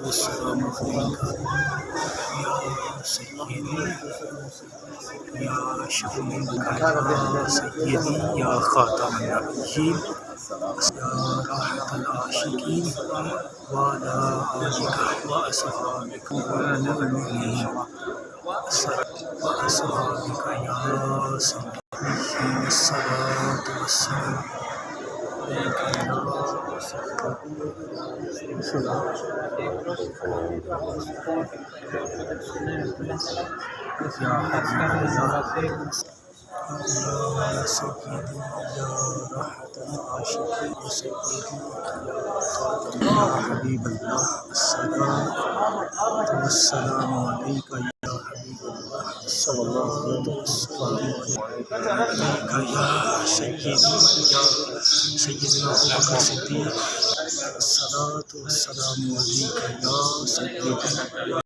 والسلام عليك يا سيدي يا شفيعك يا سيدي يا خاتم النبيين يا راحة العاشقين وعلى آلك وأصحابك وأصحابك يا سيدي الصلاة والسلام عليك يا يا سيدي يا راحة العاشقين يا سيدي يا خاتم يا حبيب الله الصلاة والسلام عليك يا حبيب الله الصلاة والسلام عليك يا سيدي يا سيدنا أبو بكر الصديق الصلاة والسلام عليك يا سيدي